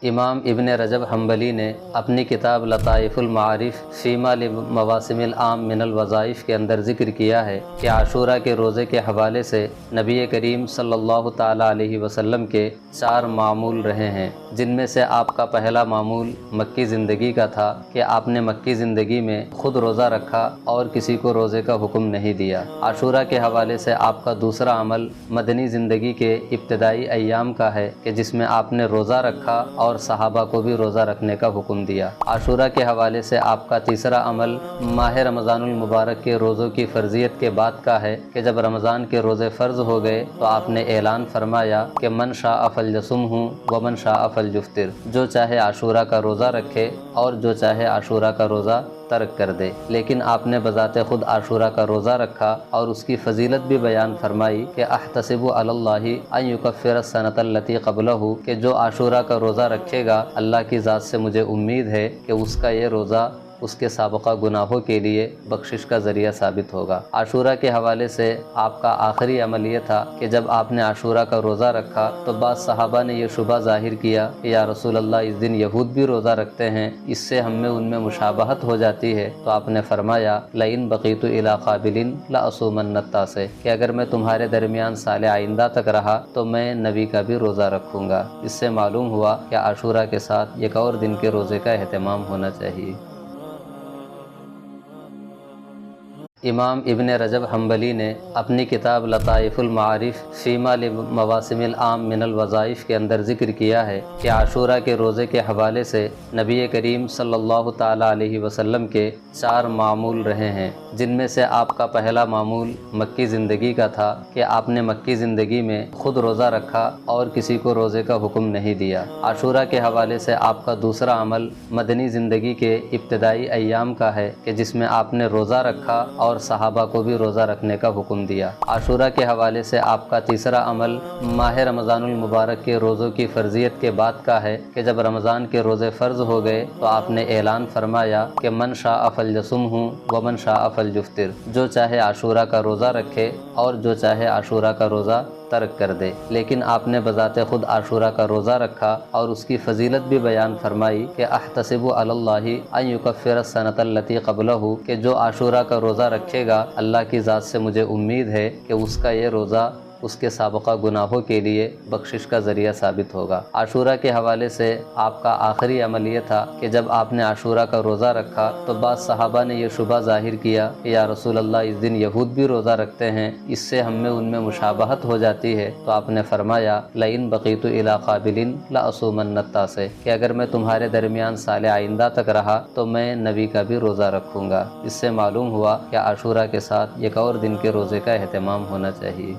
امام ابن رجب حنبلی نے اپنی کتاب لطائف المعارف فیما لمواسم العام من الوظائف کے اندر ذکر کیا ہے کہ عاشورہ کے روزے کے حوالے سے نبی کریم صلی اللہ تعالیٰ علیہ وسلم کے 4 معمول رہے ہیں، جن میں سے آپ کا پہلا معمول مکی زندگی کا تھا کہ آپ نے مکی زندگی میں خود روزہ رکھا اور کسی کو روزے کا حکم نہیں دیا۔ عاشورہ کے حوالے سے آپ کا دوسرا عمل مدنی زندگی کے ابتدائی ایام کا ہے کہ جس میں آپ نے روزہ رکھا اور صحابہ کو بھی روزہ رکھنے کا حکم دیا۔ عاشورہ کے حوالے سے آپ کا تیسرا عمل ماہ رمضان المبارک کے روزوں کی فرضیت کے بعد کا ہے کہ جب رمضان کے روزے فرض ہو گئے تو آپ نے اعلان فرمایا کہ من شاء فلیصمہ ومن شاء فلیفطر، جو چاہے عاشورہ کا روزہ رکھے اور جو چاہے عاشورہ کا روزہ ترک کر دے۔ لیکن آپ نے بذات خود عاشورہ کا روزہ رکھا اور اس کی فضیلت بھی بیان فرمائی کہ احتسب علی اللہ ان یکفر السنۃ التی قبلہ، کہ جو عاشورہ کا روزہ رکھے گا اللہ کی ذات سے مجھے امید ہے کہ اس کا یہ روزہ اس کے سابقہ گناہوں کے لیے بخشش کا ذریعہ ثابت ہوگا۔ عاشورہ کے حوالے سے آپ کا آخری عمل یہ تھا کہ جب آپ نے عاشورہ کا روزہ رکھا تو بعض صحابہ نے یہ شبہ ظاہر کیا کہ یا رسول اللہ اس دن یہود بھی روزہ رکھتے ہیں، اس سے ہم میں ان میں مشابہت ہو جاتی ہے، تو آپ نے فرمایا لئن بقیت الی قابل لاصومن التاسع، کہ اگر میں تمہارے درمیان سال آئندہ تک رہا تو میں نبی کا بھی روزہ رکھوں گا۔ اس سے معلوم ہوا کہ عاشورہ کے ساتھ ایک اور دن کے روزے کا اہتمام ہونا چاہیے۔ امام ابن رجب حنبلی نے اپنی کتاب لطائف المعارف فیما لمواسم العام من الوظائف کے اندر ذکر کیا ہے کہ عاشورہ کے روزے کے حوالے سے نبی کریم صلی اللہ تعالیٰ علیہ وسلم کے 4 معمول رہے ہیں، جن میں سے آپ کا پہلا معمول مکی زندگی کا تھا کہ آپ نے مکی زندگی میں خود روزہ رکھا اور کسی کو روزے کا حکم نہیں دیا۔ عاشورہ کے حوالے سے آپ کا دوسرا عمل مدنی زندگی کے ابتدائی ایام کا ہے کہ جس میں آپ نے روزہ رکھا اور صحابہ کو بھی روزہ رکھنے کا حکم دیا۔ عاشورہ کے حوالے سے آپ کا تیسرا عمل ماہ رمضان المبارک کے روزوں کی فرضیت کے بعد کا ہے کہ جب رمضان کے روزے فرض ہو گئے تو آپ نے اعلان فرمایا کہ من شاء فلیصمہ ومن شاء فلیفطر، جو چاہے عاشورہ کا روزہ رکھے اور جو چاہے عاشورہ کا روزہ ترک کر دے۔ لیکن آپ نے بذات خود عاشورہ کا روزہ رکھا اور اس کی فضیلت بھی بیان فرمائی کہ احتسب علی اللہ ان یکفر السنۃ التی قبلہ، کہ جو عاشورہ کا روزہ رکھے گا اللہ کی ذات سے مجھے امید ہے کہ اس کا یہ روزہ اس کے سابقہ گناہوں کے لیے بخشش کا ذریعہ ثابت ہوگا۔ عاشورہ کے حوالے سے آپ کا آخری عمل یہ تھا کہ جب آپ نے عاشورہ کا روزہ رکھا تو بعض صحابہ نے یہ شبہ ظاہر کیا کہ یا رسول اللہ اس دن یہود بھی روزہ رکھتے ہیں، اس سے ہم میں ان میں مشابہت ہو جاتی ہے، تو آپ نے فرمایا لئن بقیت الی قابل لاصومن التاسع، کہ اگر میں تمہارے درمیان سال آئندہ تک رہا تو میں نبی کا بھی روزہ رکھوں گا۔ اس سے معلوم ہوا کہ عاشورہ کے ساتھ ایک اور دن کے روزے کا اہتمام ہونا چاہیے۔